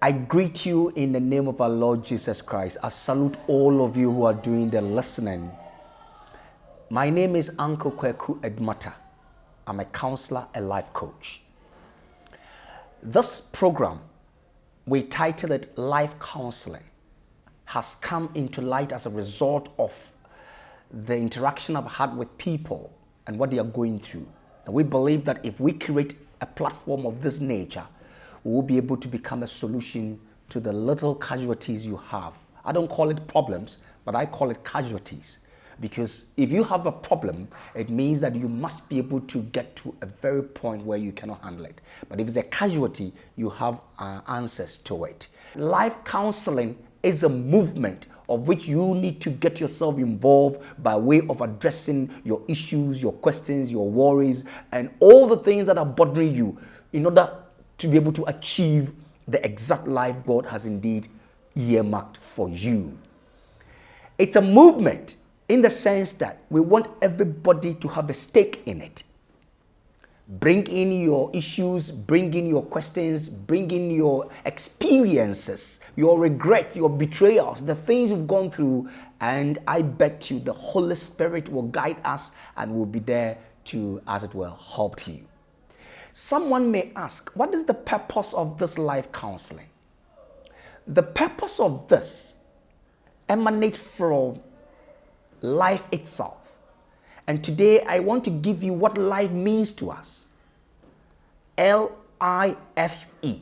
I greet you in the name of our Lord Jesus Christ. I salute all of you who are doing the listening. My name is Uncle Aumatta. I'm a counselor, a life coach. This program, we titled it Life Counseling, has come into light as a result of the interaction I've had with people and what they are going through. And we believe that if we create a platform of this nature, we will be able to become a solution to the little casualties you have. I don't call it problems, but I call it casualties. Because if you have a problem, it means that you must be able to get to a very point where you cannot handle it. But if it's a casualty, you have answers to it. Life counseling is a movement of which you need to get yourself involved by way of addressing your issues, your questions, your worries, and all the things that are bothering you in order to be able to achieve the exact life God has indeed earmarked for you. It's a movement in the sense that we want everybody to have a stake in it. Bring in your issues, bring in your questions, bring in your experiences, your regrets, your betrayals, the things you've gone through, and I bet you the Holy Spirit will guide us and will be there to, as it were, help you. Someone may ask, what is the purpose of this life counseling? The purpose of this emanates from life itself. And today I want to give you what life means to us. L-I-F-E.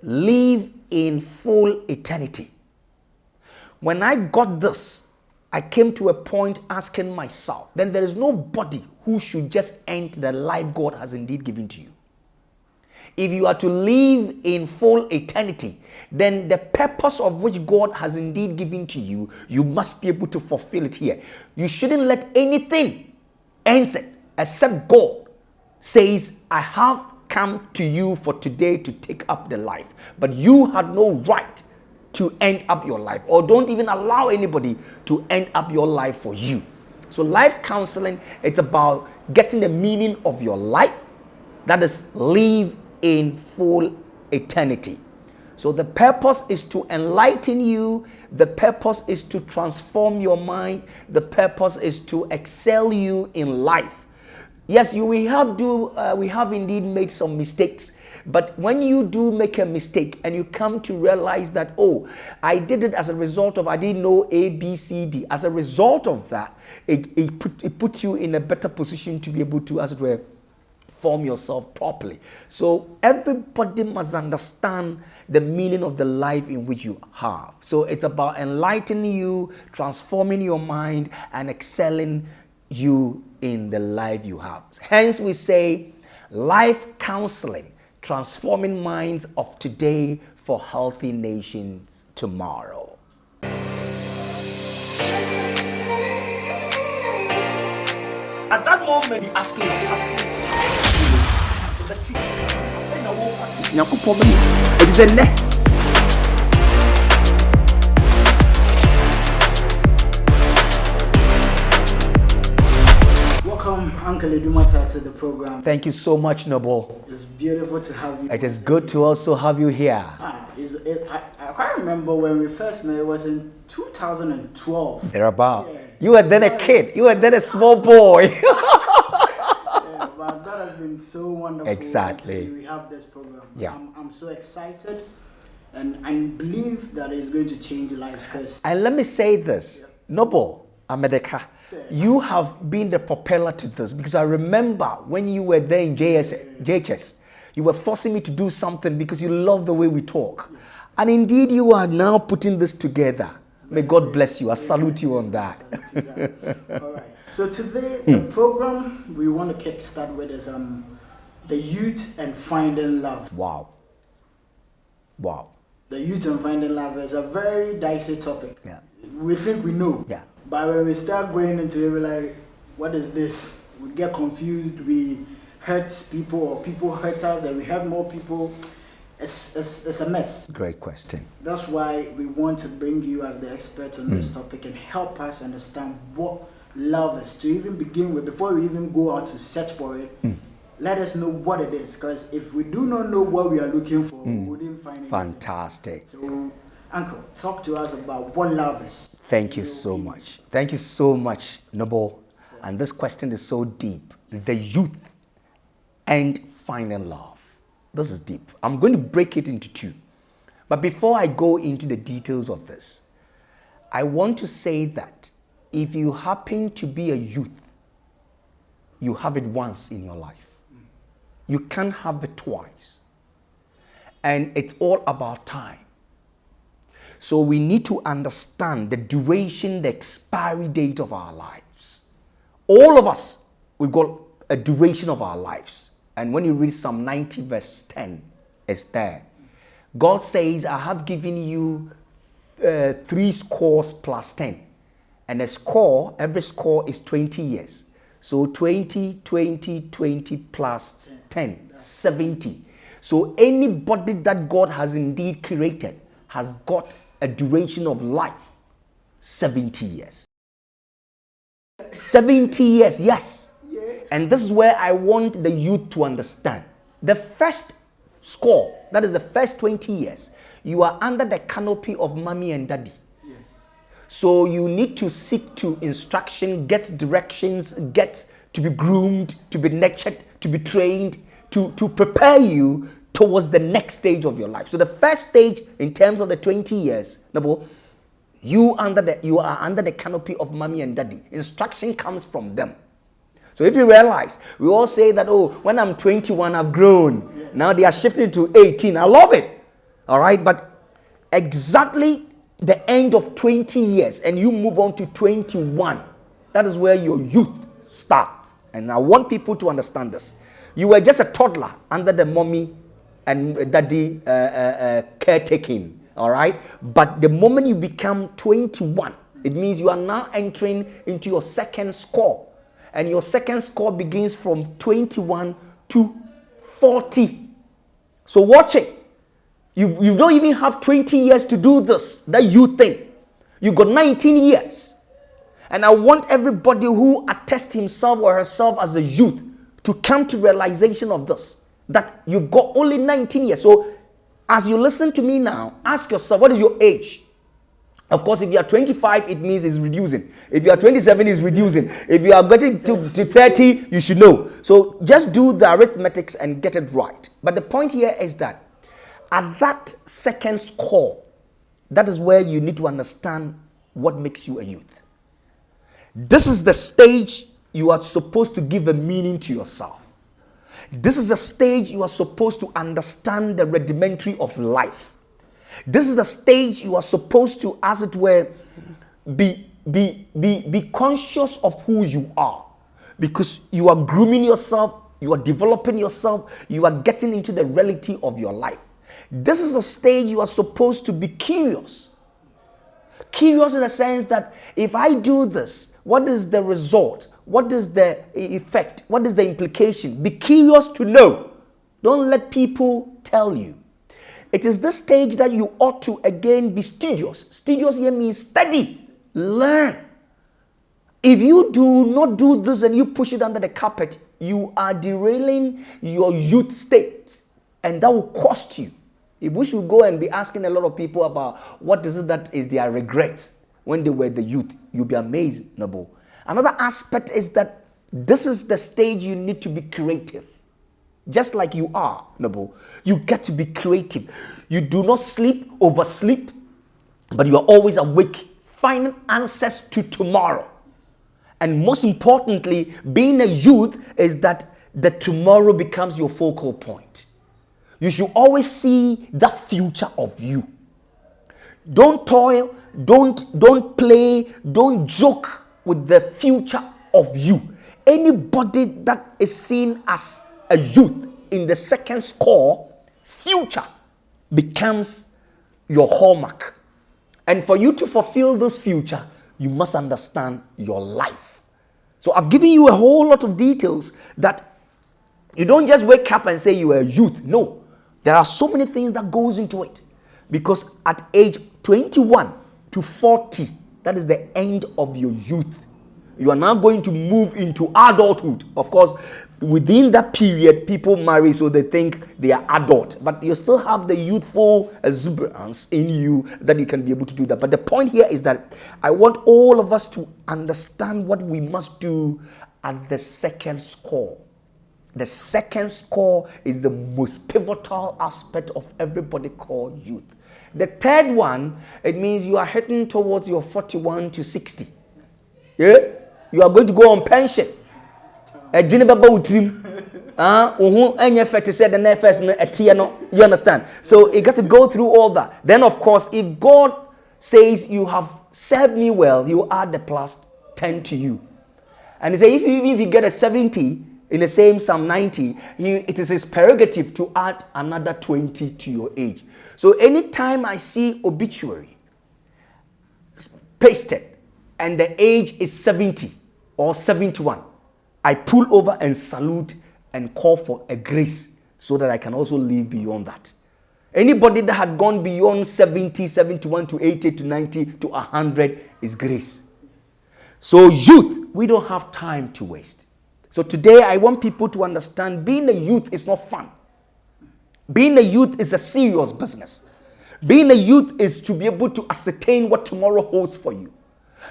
Live in full eternity. When I got this, I came to a point asking myself, then there is nobody who should just end the life God has indeed given to you. If you are to live in full eternity, then the purpose of which God has indeed given to you, you must be able to fulfill it here. You shouldn't let anything end it except God says, I have come to you for today to take up the life. But you had no right to end up your life, or don't even allow anybody to end up your life for you. So life counseling, it's about getting the meaning of your life. That is, live in full eternity. So the purpose is to enlighten you. The purpose is to transform your mind. The purpose is to excel you in life. Yes, we have indeed made some mistakes. But when you do make a mistake and you come to realize that, oh, I did it as a result of, I didn't know A, B, C, D. As a result of that, it puts you in a better position to be able to, as it were, form yourself properly. So everybody must understand the meaning of the life in which you have. So it's about enlightening you, transforming your mind, and excelling you in the life you have. Hence we say life counseling, transforming minds of today for healthy nations tomorrow. At that moment, you're asking yourself, it is a net. Welcome, Uncle Aumatta, to the program. Thank you so much, Noble. It's beautiful to have you. It is good to also have you here. I quite remember when we first met. It was in 2012. Thereabout. Yeah. You were then a kid. You were then a small boy. But that has been so wonderful. Exactly. We have this program. Yeah. I'm so excited, and I believe that it's going to change lives. And let me say this, yeah. Noble Amedeka, you have been the propeller to this, because I remember when you were there in JHS, you were forcing me to do something because you love the way we talk. Yes. And indeed, you are now putting this together. May God bless you. I salute you on that. All right. So today, the program we want to kickstart with is the youth and finding love. Wow. The youth and finding love is a very dicey topic. Yeah. We think we know. Yeah. But when we start going into it, we're like, what is this? We get confused. We hurt people, or people hurt us, and we hurt more people. It's a mess. Great question. That's why we want to bring you as the expert on this topic and help us understand what love is, to even begin with, before we even go out to search for it. let us know what it is. Because if we do not know what we are looking for, we wouldn't find it. Fantastic. So, Uncle, talk to us about what love is. Thank you so much. Thank you so much, Noble. And this question is so deep. The youth and finding love. This is deep. I'm going to break it into two. But before I go into the details of this, I want to say that if you happen to be a youth, you have it once in your life. You can't have it twice. And it's all about time. So we need to understand the duration, the expiry date of our lives. All of us, we've got a duration of our lives. And when you read Psalm 90 verse 10, it's there. God says, I have given you 3 scores plus 10. And a score, every score is 20 years. So 20, 20, 20 plus 10, 70. So anybody that God has indeed created has got a duration of life, 70 years. 70 years, yes. And this is where I want the youth to understand. The first score, that is the first 20 years, you are under the canopy of mommy and daddy. Yes. So you need to seek to instruction, get directions, get to be groomed, to be nurtured, to be trained, to prepare you towards the next stage of your life. So the first stage in terms of the 20 years, you are under the canopy of mommy and daddy. Instruction comes from them. So if you realize, we all say that, oh, when I'm 21, I've grown. Yes. Now they are shifting to 18. I love it. All right. But exactly the end of 20 years and you move on to 21, that is where your youth starts. And I want people to understand this. You were just a toddler under the mommy and daddy caretaking. All right. But the moment you become 21, it means you are now entering into your second score. And your second score begins from 21 to 40. So watch it. You don't even have 20 years to do this, that you think. You got 19 years. And I want everybody who attests himself or herself as a youth to come to realization of this, that you've got only 19 years. So as you listen to me now, ask yourself, what is your age? Of course, if you are 25, it means it's reducing. If you are 27, it's reducing. If you are getting to 30, you should know. So just do the arithmetics and get it right. But the point here is that at that second score, that is where you need to understand what makes you a youth. This is the stage you are supposed to give a meaning to yourself. This is the stage you are supposed to understand the rudimentary of life. This is the stage you are supposed to, as it were, be conscious of who you are. Because you are grooming yourself, you are developing yourself, you are getting into the reality of your life. This is a stage you are supposed to be curious. Curious in the sense that if I do this, what is the result? What is the effect? What is the implication? Be curious to know. Don't let people tell you. It is this stage that you ought to again be studious. Studious here means study, learn. If you do not do this and you push it under the carpet, you are derailing your youth state, and that will cost you. If we should go and be asking a lot of people about what is it that is their regrets when they were the youth, you'll be amazed, Nabo. Another aspect is that this is the stage you need to be creative. Just like you are, Nabo, you get to be creative. You do not sleep, oversleep, but you are always awake, finding answers to tomorrow. And most importantly, being a youth is that the tomorrow becomes your focal point. You should always see the future of you. Don't toil, don't play, don't joke with the future of you. Anybody that is seen as a youth in the second score, future becomes your hallmark. And for you to fulfill this future, you must understand your life. So I've given you a whole lot of details that you don't just wake up and say you are a youth. No, there are so many things that goes into it. Because at age 21 to 40, that is the end of your youth. You are now going to move into adulthood. Of course, Within that period, people marry so they think they are adult, but you still have the youthful exuberance in you that you can be able to do that. But the point here is that I want all of us to understand what we must do at the second score. The second score is the most pivotal aspect of everybody called youth. The third one, it means you are heading towards your 41 to 60. Yeah? You are going to go on pension. You understand? So you got to go through all that. Then, of course, if God says you have served me well, he will add the plus 10 to you. And he says if you get a 70 in the same Psalm 90, it is his prerogative to add another 20 to your age. So anytime I see obituary pasted and the age is 70 or 71, I pull over and salute and call for a grace so that I can also live beyond that. Anybody that had gone beyond 70, 71 to 80 to 90 to 100 is grace. So youth, we don't have time to waste. So today I want people to understand being a youth is not fun. Being a youth is a serious business. Being a youth is to be able to ascertain what tomorrow holds for you.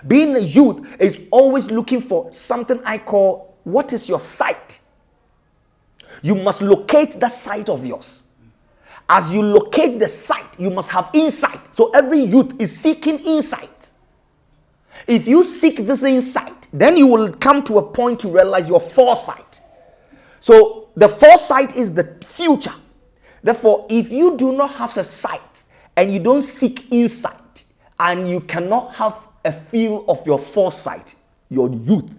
Being a youth is always looking for something I call, what is your sight? You must locate that sight of yours. As you locate the sight, you must have insight. So every youth is seeking insight. If you seek this insight, then you will come to a point to realize your foresight. So the foresight is the future. Therefore, if you do not have a sight and you don't seek insight and you cannot have a feel of your foresight, your youth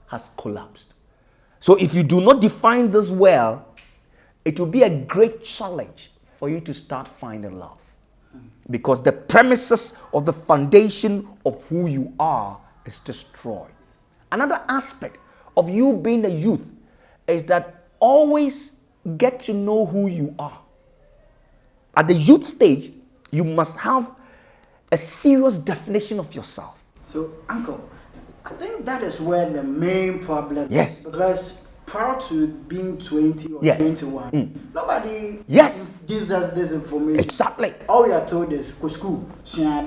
has collapsed. So if you do not define this well, it will be a great challenge for you to start finding love. Because the premises of the foundation of who you are is destroyed. Another aspect of you being a youth is that always get to know who you are. At the youth stage, you must have a serious definition of yourself. So, Uncle, I think that is where the main problem Yes. is. Because prior to being 20 or 21, nobody gives us this information. Exactly. All we are told is go school.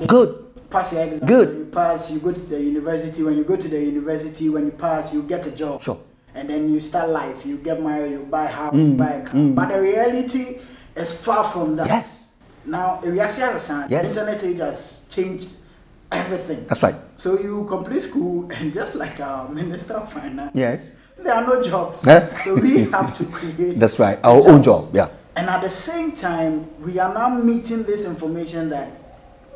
Good. Pass your exam. Good. When you pass, you go to the university. When you go to the university, when you pass, you get a job. Sure. And then you start life. You get married, you buy a house, you buy a car. But the reality is far from that. Yes. Now, if you as a son, Yes. the internet age has changed everything. That's right. So you complete school, and just like our Minister of Finance, Yes. there are no jobs. So we have to create. That's right. Our own job. Yeah. And at the same time, we are now meeting this information that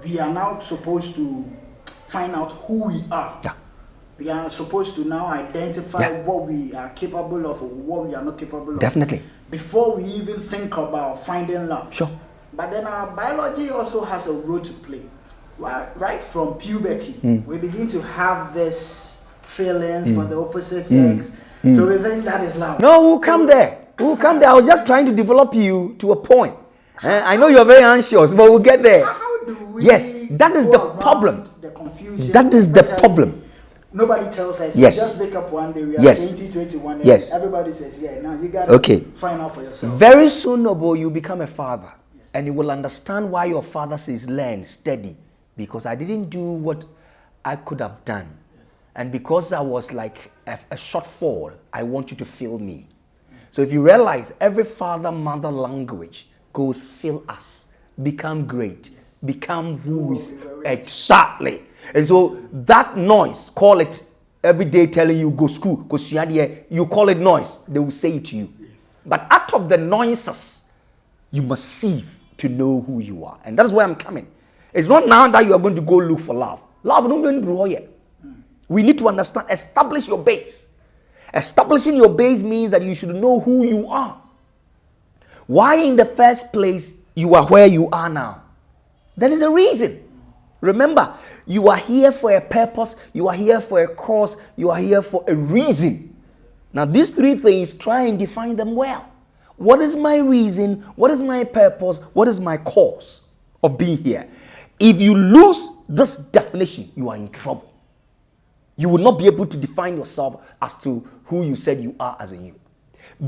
we are now supposed to find out who we are. Yeah. We are supposed to now identify what we are capable of or what we are not capable of. Definitely. Before we even think about finding love. Sure. But then our biology also has a role to play. Right from puberty, we begin to have this feelings for the opposite sex. So we think that is love. No, we'll come there. We'll come there. I was just trying to develop you to a point. I know you're very anxious, but we'll get there. How do we Yes, that is go the around problem. The confusion. That is the problem. Nobody tells us. Yes. You just wake up one day, we are Yes. 2021, and Yes. everybody says, yeah, now you got to find out for yourself. Very soon, Noble, you become a father. And you will understand why your father says, learn, steady. Because I didn't do what I could have done. And because I was like a shortfall, I want you to fill me. So if you realize every father, mother language goes, fill us, become great, become who is exactly. And so that noise, call it every day telling you go school, because you call it noise, they will say it to you. But out of the noises, you must sieve to know who you are. And that's where I'm coming. It's not now that you are going to go look for love. Love don't even draw yet. We need to understand, establish your base. Establishing your base means that you should know who you are. Why in the first place you are where you are now? There is a reason. Remember, you are here for a purpose, you are here for a cause, you are here for a reason. Now these three things, try and define them well. What is my reason? What is my purpose? What is my cause of being here? If you lose this definition, you are in trouble. You will not be able to define yourself as to who you said you are as a youth.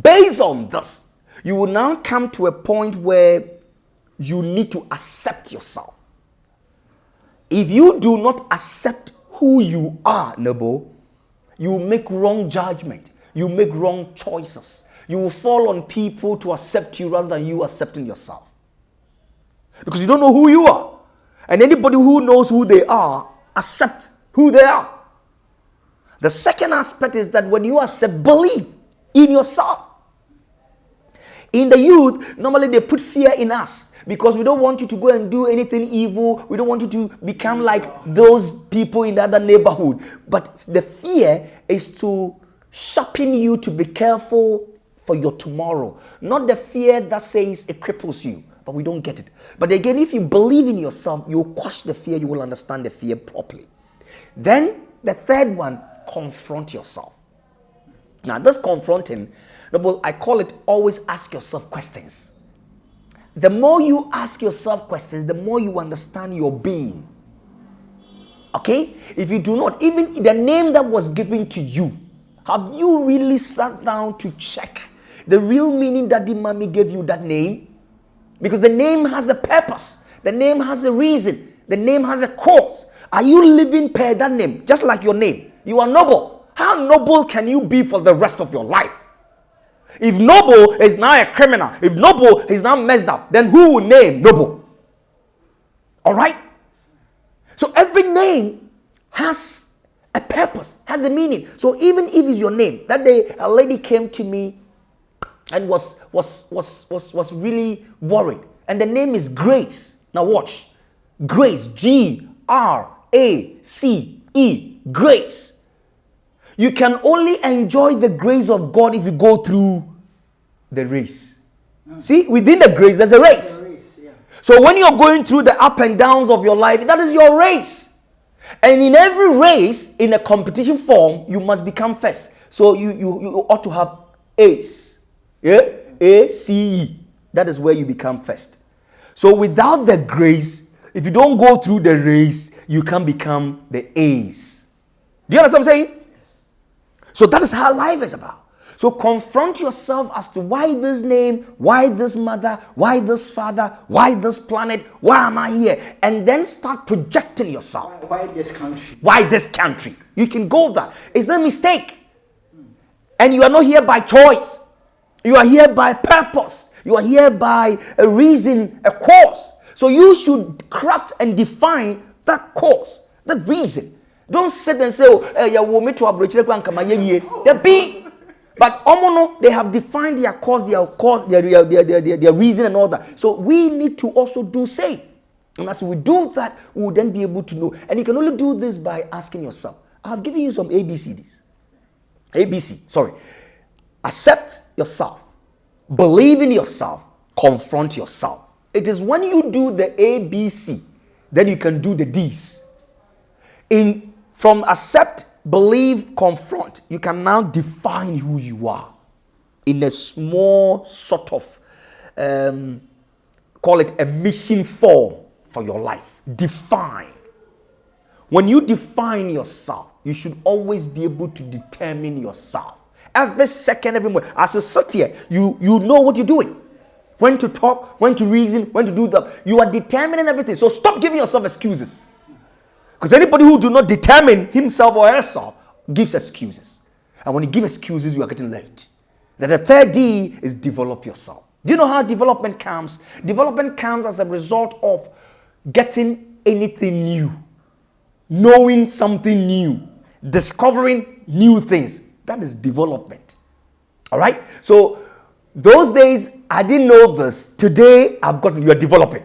Based on this, you will now come to a point where you need to accept yourself. If you do not accept who you are, Nebo, you will make wrong judgment. You make wrong choices. You will fall on people to accept you rather than you accepting yourself. Because you don't know who you are. And anybody who knows who they are, accept who they are. The second aspect is that when you accept, believe in yourself. In the youth, normally they put fear in us because we don't want you to go and do anything evil. We don't want you to become like those people in the other neighborhood. But the fear is to sharpen you to be careful for your tomorrow. Not the fear that says it cripples you, but we don't get it. But again, if you believe in yourself, you will quash the fear, you will understand the fear properly. Then the third one, confront yourself. Now, this confronting, I call it always ask yourself questions. The more you ask yourself questions, the more you understand your being. Okay? If you do not, even the name that was given to you, have you really sat down to check the real meaning that the mommy gave you that name? Because the name has a purpose. The name has a reason. The name has a cause. Are you living per that name? Just like your name. You are noble. How noble can you be for the rest of your life? If noble is now a criminal, if noble is now messed up, then who will name noble? All right? So every name has a purpose, has a meaning. So even if it's your name, that day a lady came to me and was really worried. And the name is Grace. Now watch. Grace. G-R-A-C-E. Grace. You can only enjoy the grace of God if you go through the race. See, within the grace, there's a race. So when you're going through the up and downs of your life, that is your race. And in every race, in a competition form, you must become first. So you ought to have ace. Yeah? A-C-E. That is where you become first. So without the grace, if you don't go through the race, you can't become the ace. Do you understand what I'm saying? So that is how life is about. So confront yourself as to why this name, why this mother, why this father, why this planet, why am I here? And then start projecting yourself. Why this country? Why this country? You can go there. It's not a mistake. And you are not here by choice. You are here by purpose. You are here by a reason, a cause. So you should craft and define that cause, that reason. Don't sit and say, oh, you want me to abroach the be. But they have defined their cause, their reason and all that. So we need to also do same. And as we do that, we will then be able to know. And you can only do this by asking yourself. I have given you some ABCDs. Accept yourself. Believe in yourself. Confront yourself. It is when you do the ABC, then you can do the D's. From accept, believe, confront, you can now define who you are in a small sort of, call it a mission form for your life. Define. When you define yourself, you should always be able to determine yourself. Every second, every moment. As you sit here, you know what you're doing. When to talk, when to reason, when to do that. You are determining everything. So stop giving yourself excuses. Because anybody who do not determine himself or herself gives excuses. And when you give excuses, you are getting late. Then the third D is develop yourself. Do you know how development comes? Development comes as a result of getting anything new. Knowing something new. Discovering new things. That is development. All right? So those days, I didn't know this. Today, you are developing.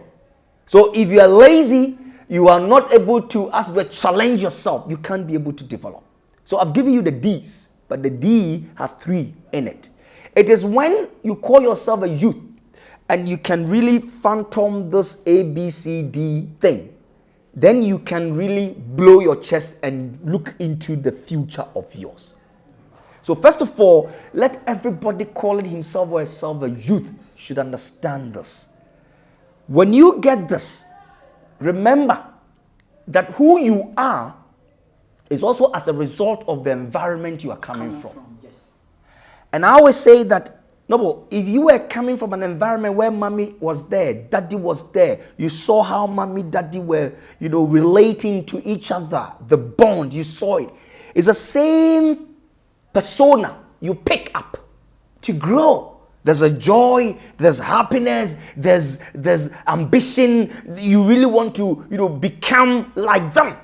So if you are lazy, you are not able to, as well, challenge yourself. You can't be able to develop. So I've given you the D's, but the D has 3 in it. It is when you call yourself a youth and you can really phantom this ABCD thing, then you can really blow your chest and look into the future of yours. So first of all, let everybody calling himself or herself a youth should understand this. When you get this, remember that who you are is also as a result of the environment you are coming from. Yes. And I always say that, no, if you were coming from an environment where mommy was there, daddy was there, you saw how mommy, daddy were, relating to each other, the bond, you saw it. It's the same persona you pick up to grow. There's a joy, there's happiness, there's ambition. You really want to, become like them.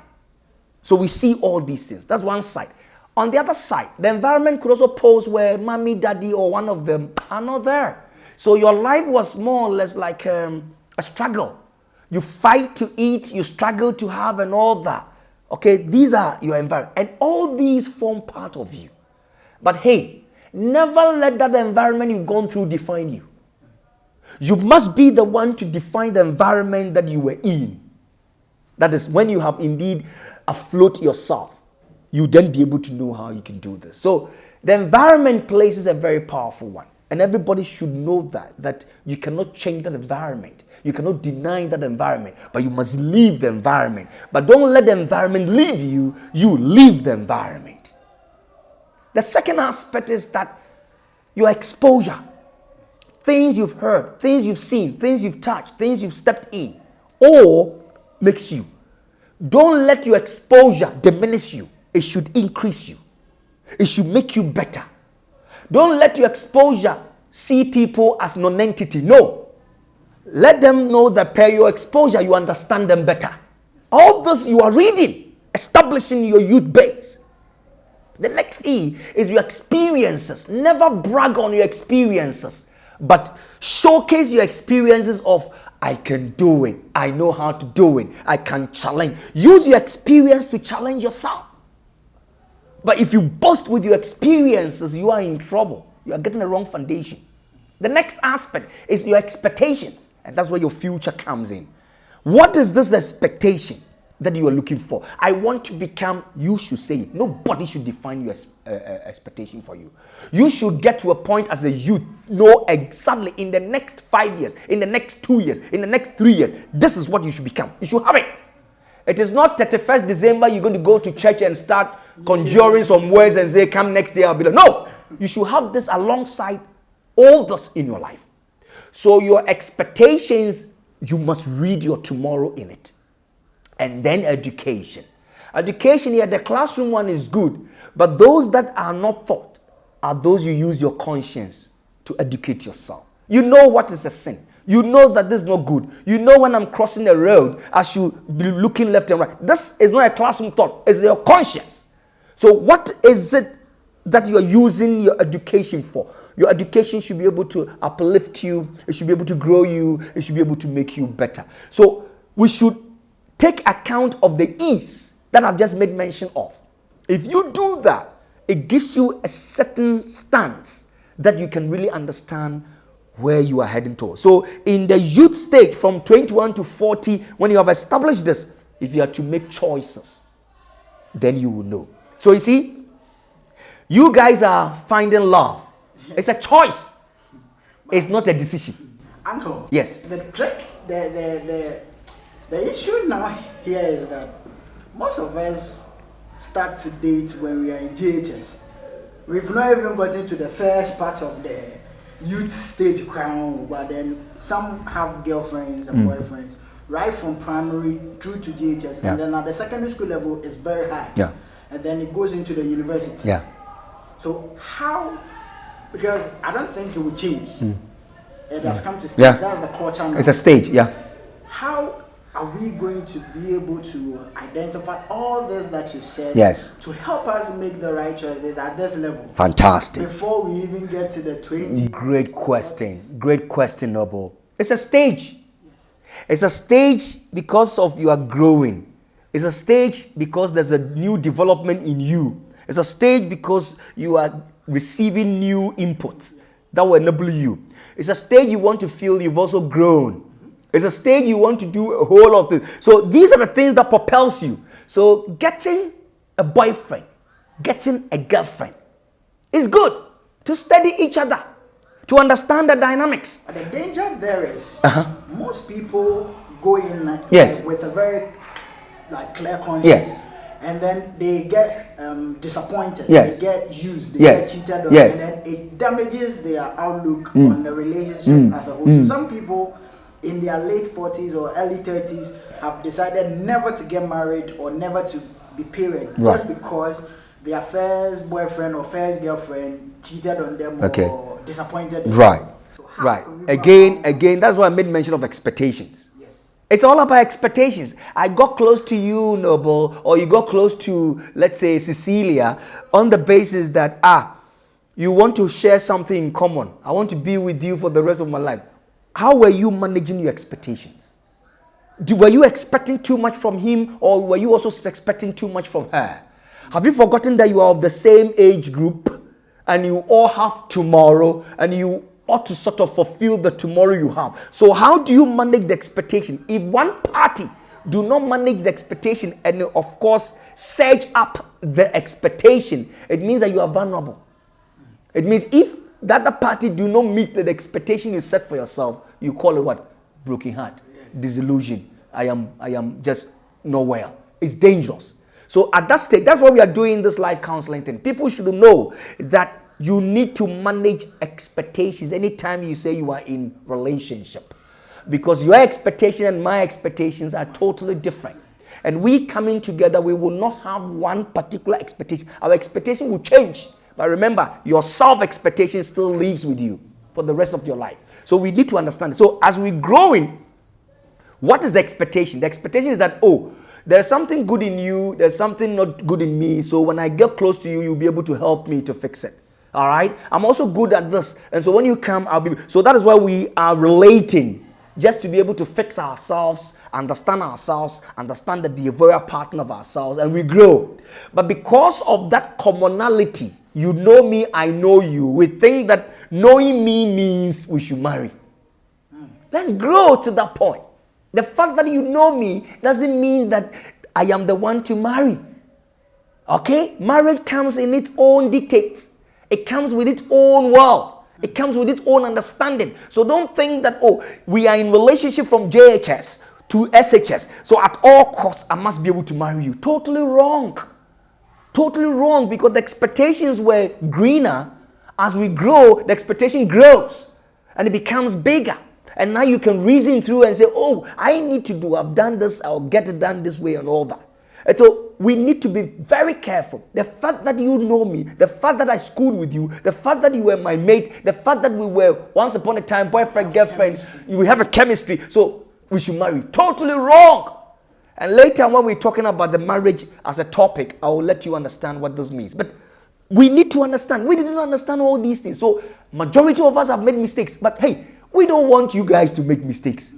So we see all these things. That's one side. On the other side, the environment could also pose where mommy, daddy, or one of them are not there. So your life was more or less like a struggle. You fight to eat, you struggle to have, and all that. Okay, these are your environment. And all these form part of you. But hey, never let that environment you've gone through define you. You must be the one to define the environment that you were in. That is when you have indeed afloat yourself. You then be able to know how you can do this. So the environment place is a very powerful one. And everybody should know that you cannot change that environment. You cannot deny that environment, but you must leave the environment. But don't let the environment leave you. You leave the environment. The second aspect is that your exposure, things you've heard, things you've seen, things you've touched, things you've stepped in, all makes you. Don't let your exposure diminish you. It should increase you. It should make you better. Don't let your exposure see people as non-entity. No. Let them know that per your exposure, you understand them better. All this you are reading, establishing your youth base. The next E is your experiences. Never brag on your experiences, but showcase your experiences of, I can do it. I know how to do it. I can challenge. Use your experience to challenge yourself. But if you boast with your experiences, you are in trouble. You are getting the wrong foundation. The next aspect is your expectations. And that's where your future comes in. What is this expectation that you are looking for? I want to become, you should say it. Nobody should define your expectation for you. You should get to a point as a youth, know exactly in the next 5 years, in the next 2 years, in the next 3 years, this is what you should become. You should have it. It is not 31st December, you're going to go to church and start conjuring some words and say, come next day, I'll be like, no. You should have this alongside all this in your life. So your expectations, you must read your tomorrow in it. And then education. Education here, the classroom one is good. But those that are not taught are those you use your conscience to educate yourself. You know what is a sin. You know that this is not good. You know when I'm crossing the road, I should be looking left and right. This is not a classroom thought. It's your conscience. So what is it that you are using your education for? Your education should be able to uplift you. It should be able to grow you. It should be able to make you better. So we should take account of the ease that I've just made mention of. If you do that, it gives you a certain stance that you can really understand where you are heading towards. So in the youth stage from 21 to 40, when you have established this, if you are to make choices, then you will know. So you see, you guys are finding love. It's a choice. It's not a decision. Uncle. Yes. The trick, the issue now here is that most of us start to date when we are in JHS. We've not even gotten to the first part of the youth stage crown, but then some have girlfriends and boyfriends right from primary through to JHS, and then at the secondary school level it's very high, and then it goes into the university. So how, because I don't think it will change, it has come to stay. That's the culture now. It's a stage. How are we going to be able to identify all this that you said to help us make the right choices at this level? Fantastic. Before we even get to the 20. Great question. Great question, Noble. It's a stage. It's a stage because of you are growing. It's a stage because there's a new development in you. It's a stage because you are receiving new inputs that will enable you. It's a stage you want to feel you've also grown. It's a stage you want to do a whole lot of things. So these are the things that propels you. So getting a boyfriend, getting a girlfriend is good to study each other, to understand the dynamics. The danger there is most people go in with a very clear conscience. and then they get disappointed, yes, they get used, they yes, get cheated on, yes, and then it damages their outlook on the relationship as a whole. So some people in their late 40s or early 30s have decided never to get married or never to be parents, right, just because their first boyfriend or first girlfriend cheated on them or disappointed them. Right. So Right. Again, that's why I made mention of expectations. Yes. It's all about expectations. I got close to you, Noble, or you got close to, let's say, Cecilia, on the basis that, you want to share something in common. I want to be with you for the rest of my life. How were you managing your expectations? Were you expecting too much from him, or were you also expecting too much from her? Have you forgotten that you are of the same age group and you all have tomorrow, and you ought to sort of fulfill the tomorrow you have? So how do you manage the expectation? If one party do not manage the expectation and of course surge up the expectation, it means that you are vulnerable. It means if the other party do not meet the expectation you set for yourself, you call it what? Broken heart, disillusion. I am just nowhere. It's dangerous. So at that stage, that's why we are doing this life counseling thing. People should know that you need to manage expectations anytime you say you are in relationship, because your expectation and my expectations are totally different. And we coming together, we will not have one particular expectation. Our expectation will change. But remember, your self-expectation still lives with you for the rest of your life. So we need to understand. So as we growing, what is the expectation? The expectation is that, there's something good in you, there's something not good in me. So when I get close to you, you'll be able to help me to fix it. All right? I'm also good at this. And so when you come, I'll be... So that is why we are relating. Just to be able to fix ourselves, understand the behavioral pattern of ourselves, and we grow. But because of that commonality, you know me, I know you, we think that knowing me means we should marry. Let's grow to that point. The fact that you know me doesn't mean that I am the one to marry. Okay? Marriage comes in its own dictates. It comes with its own world. It comes with its own understanding. So don't think that, we are in relationship from JHS to SHS. So at all costs, I must be able to marry you. Totally wrong. Totally wrong, because the expectations were greener. As we grow, the expectation grows and it becomes bigger. And now you can reason through and say, I need to do, I've done this, I'll get it done this way and all that. And so we need to be very careful. The fact that you know me, the fact that I schooled with you, the fact that you were my mate, the fact that we were once upon a time boyfriend, girlfriend, we have a chemistry, so we should marry. Totally wrong. And later when we're talking about the marriage as a topic, I will let you understand what this means. But we need to understand. We didn't understand all these things. So majority of us have made mistakes. But hey, we don't want you guys to make mistakes.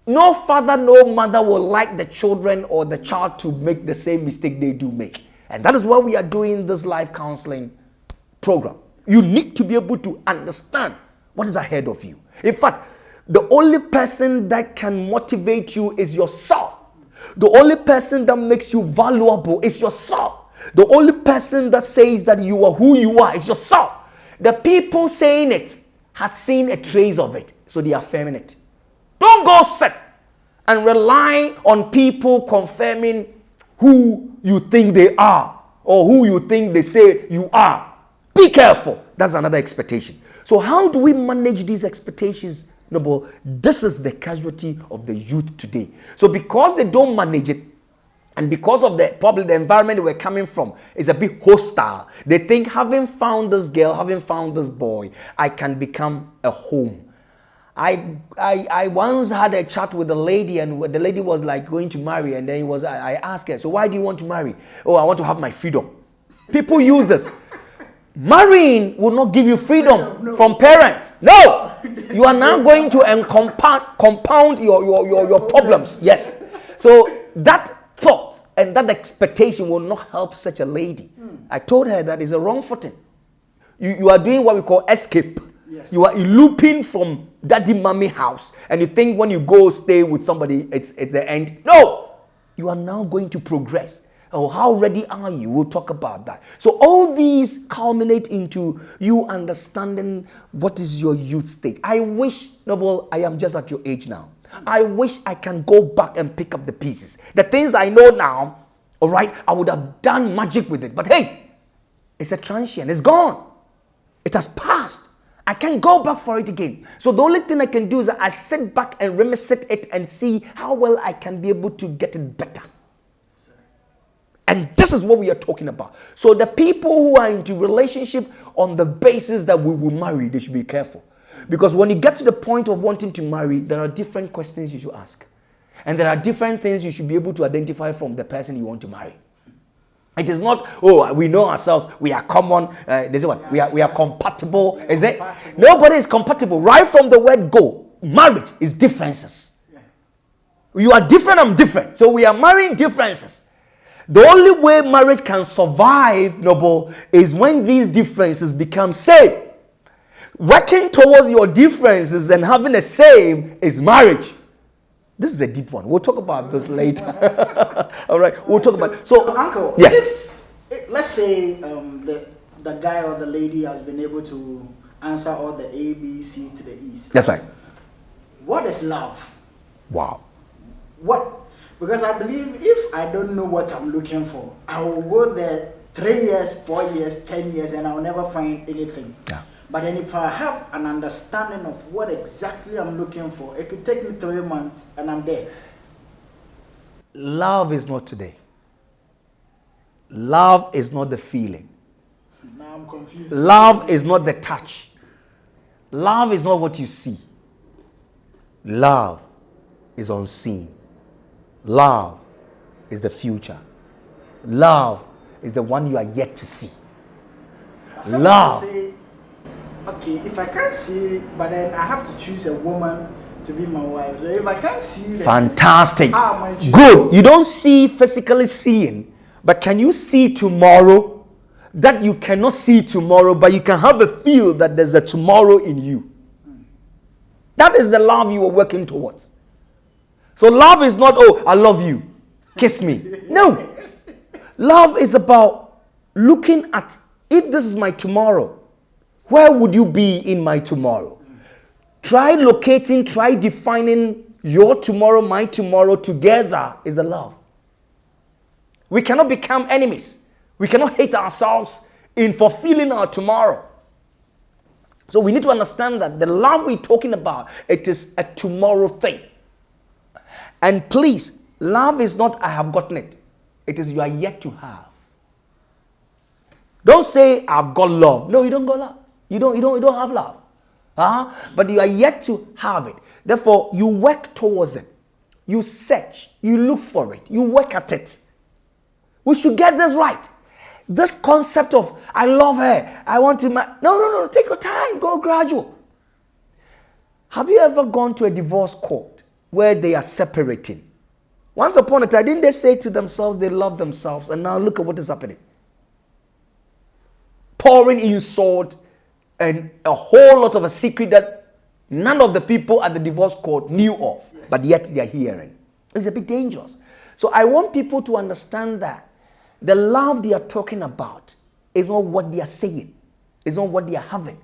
No father, no mother will like the children or the child to make the same mistake they do make. And that is why we are doing this life counseling program. You need to be able to understand what is ahead of you. In fact, the only person that can motivate you is yourself. The only person that makes you valuable is yourself. The only person that says that you are who you are is yourself. The people saying it has seen a trace of it, so they are affirming it. Don't go sit and rely on people confirming who you think they are or who you think they say you are. Be careful. That's another expectation. So how do we manage these expectations? No, but this is the casualty of the youth today. So because they don't manage it, and because of probably the environment we're coming from is a bit hostile, they think having found this girl, having found this boy, I can become a home. I once had a chat with a lady, and the lady was like going to marry, and then I asked her, so why do you want to marry? I want to have my freedom. People use this. Marrying will not give you freedom from parents. No! You are now going to compound your problems. Yes. So that thought and that expectation will not help such a lady. I told her that is a wrong footing. You are doing what we call escape. Yes. You are eloping from daddy mommy house, and you think when you go stay with somebody, it's the end. No! You are now going to progress. How ready are you? We'll talk about that. So all these culminate into you understanding what is your youth state. I wish, Noble, I am just at your age now. I wish I can go back and pick up the pieces. The things I know now, All right, I would have done magic with it. But hey, it's a transient. It's gone. It has passed. I can't go back for it again. So the only thing I can do is I sit back and reminisce it and see how well I can be able to get it better. And this is what we are talking about. So the people who are into relationship on the basis that we will marry, they should be careful. Because when you get to the point of wanting to marry, there are different questions you should ask. And there are different things you should be able to identify from the person you want to marry. It is not, oh, we know ourselves, we are common, we are compatible. Is it? Nobody is compatible. Right from the word go, marriage is differences. You are different, I'm different. So we are marrying differences. The only way marriage can survive, Noble, is when these differences become same. Working towards your differences and having the same is marriage. This is a deep one. We'll talk about this later. All right, we'll talk about it. So, Uncle, yeah. if let's say the guy or the lady has been able to answer all the A, B, C to the E's. That's right. What is love? Wow. What? Because I believe if I don't know what I'm looking for, I will go there 3 years, 4 years, 10 years, and I will never find anything. Yeah. But then if I have an understanding of what exactly I'm looking for, it could take me 3 months and I'm there. Love is not today. Love is not the feeling. Now I'm confused. Love is not the touch. Love is not what you see. Love is unseen. Love is the future. Love is the one you are yet to see. Love. Say, okay, if I can't see, but then I have to choose a woman to be my wife. So if I can't see, then Fantastic. how am I choosing? Good. You don't see physically seeing, but can you see tomorrow? That you cannot see tomorrow, but you can have a feel that there's a tomorrow in you. That is the love you are working towards. So love is not, oh, I love you, kiss me. No. Love is about looking at, if this is my tomorrow, where would you be in my tomorrow? Try locating, try defining your tomorrow, my tomorrow together is the love. We cannot become enemies. We cannot hate ourselves in fulfilling our tomorrow. So we need to understand that the love we're talking about, it is a tomorrow thing. And please, love is not I have gotten it. It is you are yet to have. Don't say I've got love. No, you don't got love. You don't have love. But you are yet to have it. Therefore, you work towards it. You search. You look for it. You work at it. We should get this right. This concept of I love her, I want to no, take your time, go gradual. Have you ever gone to a divorce court where they are separating? Once upon a time, didn't they say to themselves they love themselves, and now look at what is happening? Pouring insult and a whole lot of a secret that none of the people at the divorce court knew of, but yet they are hearing. It's a bit dangerous. So I want people to understand that the love they are talking about is not what they are saying. It's not what they are having.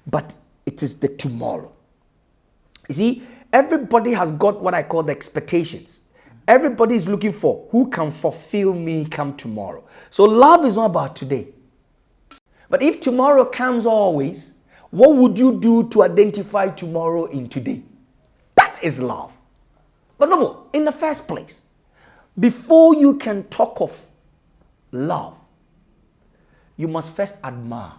But it is the tomorrow. You see, everybody has got what I call the expectations. Everybody is looking for who can fulfill me come tomorrow. So love is not about today. But if tomorrow comes always, what would you do to identify tomorrow in today? That is love. But no more. In the first place, before you can talk of love, you must first admire.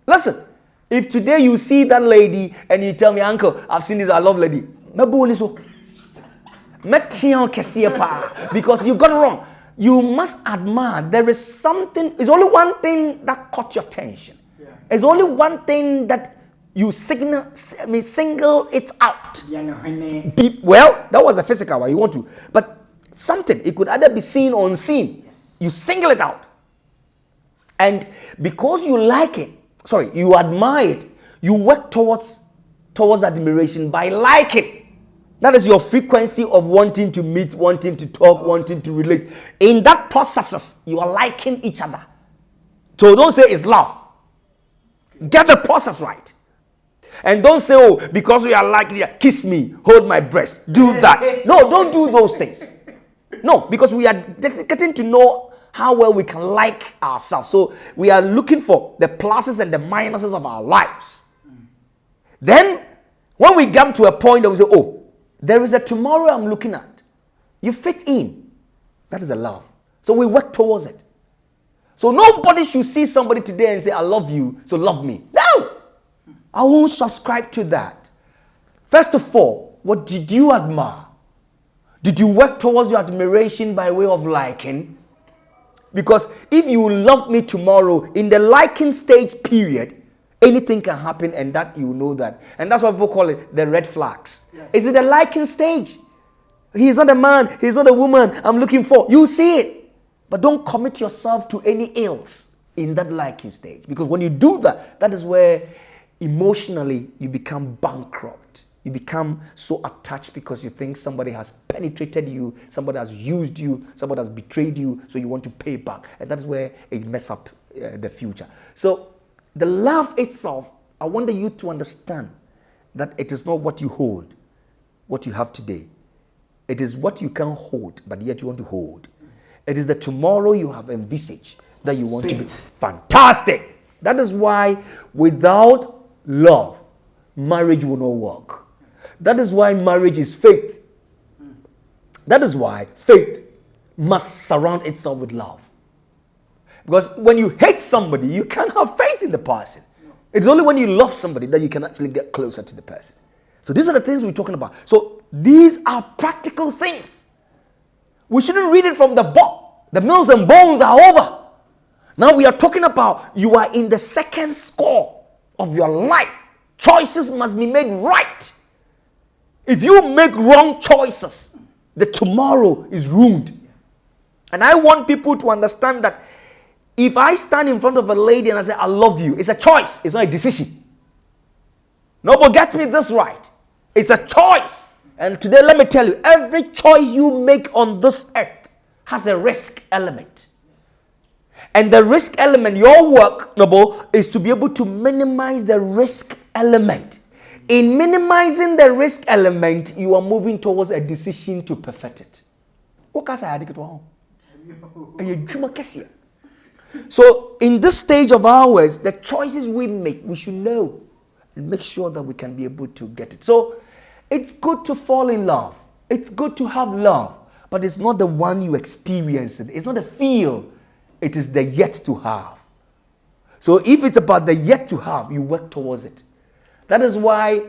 Listen, if today you see that lady and you tell me, Uncle, I've seen this, I love lady. Because you got it wrong. You must admire. There is something, there's only one thing that caught your attention. Yeah. There's only one thing that you single it out. Well, that was a physical one, you want to. But something, it could either be seen or unseen. Yes. You single it out. And because you like it, you admire it, you work towards admiration by liking. That is your frequency of wanting to meet, wanting to talk, wanting to relate. In that processes, you are liking each other. So don't say it's love. Get the process right. And don't say, oh, because we are liking, kiss me, hold my breast, do that. No, don't do those things. No, because we are getting to know how well we can like ourselves. So we are looking for the pluses and the minuses of our lives. Then, when we come to a point that we say, oh, there is a tomorrow I'm looking at. You fit in. That is a love. So we work towards it. So nobody should see somebody today and say, I love you, so love me. No! I won't subscribe to that. First of all, what did you admire? Did you work towards your admiration by way of liking? Because if you love me tomorrow, in the liking stage period, anything can happen, and that you know that. And that's why people call it the red flags. Yes. Is it the liking stage? He's not a man, he's not a woman I'm looking for. You see it. But don't commit yourself to any ills in that liking stage. Because when you do that, that is where emotionally you become bankrupt. You become so attached because you think somebody has penetrated you, somebody has used you, somebody has betrayed you, so you want to pay back. And that's where it messes up the future. So the love itself, I want the youth to understand that it is not what you hold, what you have today. It is what you can hold, but yet you want to hold. It is the tomorrow you have envisaged that you want to be. Fantastic. That is why without love, marriage will not work. That is why marriage is faith. That is why faith must surround itself with love. Because when you hate somebody, you can't have faith in the person. It's only when you love somebody that you can actually get closer to the person. So these are the things we're talking about. So these are practical things. We shouldn't read it from the book. The mills and bones are over. Now we are talking about you are in the second score of your life. Choices must be made right. If you make wrong choices, the tomorrow is ruined. And I want people to understand that if I stand in front of a lady and I say, I love you, it's a choice. It's not a decision. No, but get me this right. It's a choice. And today, let me tell you, every choice you make on this earth has a risk element. And the risk element, your work, Noble, is to be able to minimize the risk element. In minimizing the risk element, you are moving towards a decision to perfect it. So, in this stage of ours, the choices we make, we should know and make sure that we can be able to get it. So, it's good to fall in love. It's good to have love. But it's not the one you experience. It's not a feel. It is the yet to have. So if it's about the yet to have, you work towards it. That is why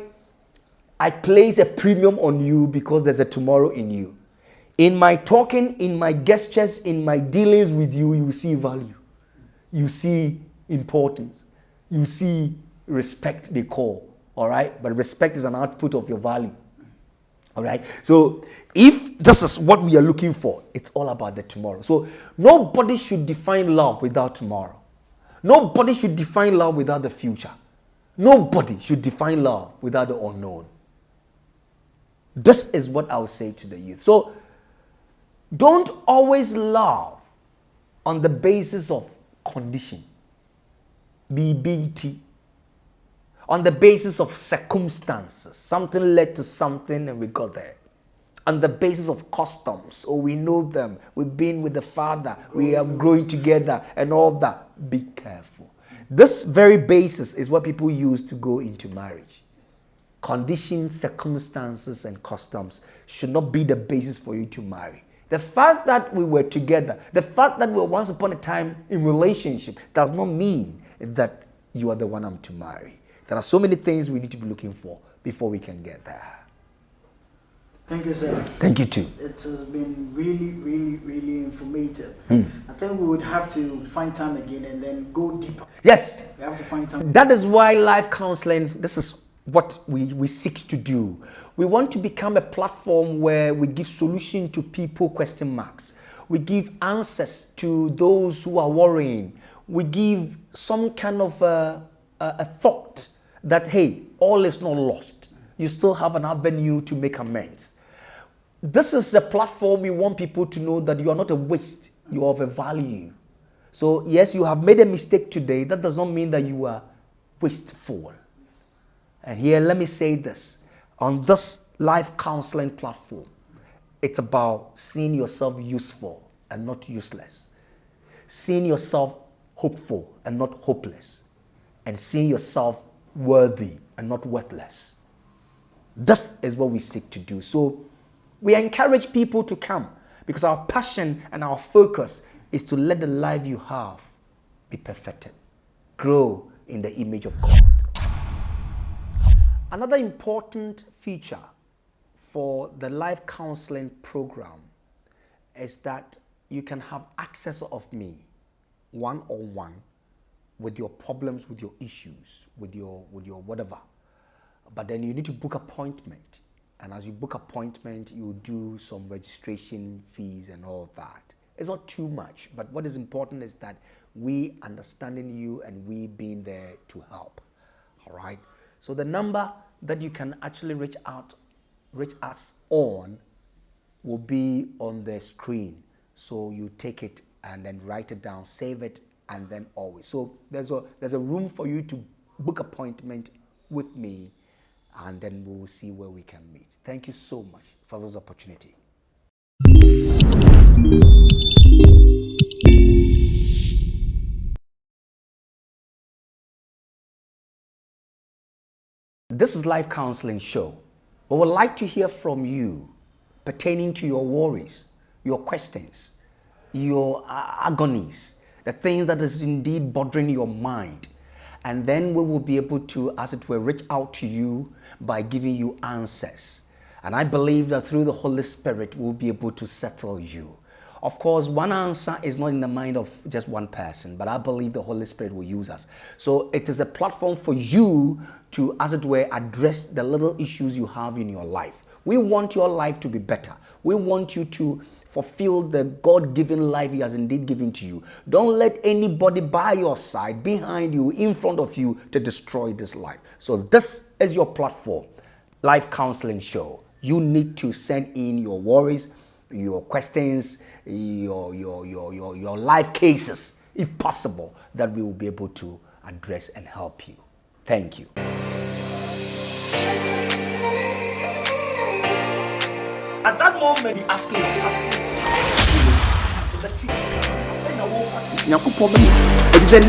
I place a premium on you, because there's a tomorrow in you. In my talking, in my gestures, in my dealings with you, you see value. You see importance. You see respect, they call. All right, but respect is an output of your value. All right, so if this is what we are looking for, it's all about the tomorrow. So nobody should define love without tomorrow. Nobody should define love without the future. Nobody should define love without the unknown. This is what I would say to the youth. So don't always love on the basis of condition. BBT. On the basis of circumstances. Something led to something and we got there. On the basis of customs. Oh, we know them. We've been with the Father. We are growing together and all that. Be careful. This very basis is what people use to go into marriage. Conditions, circumstances, and customs should not be the basis for you to marry. The fact that we were together, the fact that we were once upon a time in relationship, does not mean that you are the one I'm to marry. There are so many things we need to be looking for before we can get there. Thank you, sir. Thank you too. It has been really, really, really informative. I think we would have to find time again and then go deeper. Yes. We have to find time. That is why life counseling, this is what we seek to do. We want to become a platform where we give solution to people question marks. We give answers to those who are worrying. We give some kind of a thought that, hey, all is not lost. You still have an avenue to make amends. This is a platform we want people to know that you are not a waste. You are of a value. So, yes, you have made a mistake today. That does not mean that you are wasteful. And here, let me say this. On this life counseling platform, It's about seeing yourself useful and not useless. Seeing yourself hopeful and not hopeless. And seeing yourself worthy and not worthless. This is what we seek to do. So we encourage people to come because our passion and our focus is to let the life you have be perfected. Grow in the image of God. Another important feature for the life counseling program is that you can have access of me one-on-one with your problems, with your issues, with your whatever. But then you need to book appointment. And as you book appointment, you do some registration fees and all that. It's not too much, but what is important is that we understanding you and we being there to help. All right. So the number that you can actually reach us on will be on the screen. So you take it and then write it down, save it, and then always. So there's a room for you to book appointment with me, and then we will see where we can meet. Thank you so much for this opportunity. This is Life Counseling Show. We would like to hear from you pertaining to your worries, your questions, your agonies, the things that is indeed bothering your mind. And then we will be able to, as it were, reach out to you by giving you answers. And I believe that through the Holy Spirit, we'll be able to settle you. Of course, one answer is not in the mind of just one person, but I believe the Holy Spirit will use us. So it is a platform for you to, as it were, address the little issues you have in your life. We want your life to be better. We want you to fulfill the God-given life He has indeed given to you. Don't let anybody by your side, behind you, in front of you to destroy this life. So this is your platform, Life Counseling Show. You need to send in your worries, your questions, your life cases, if possible, that we will be able to address and help you. Thank you. At that moment, you're asking yourself, it is a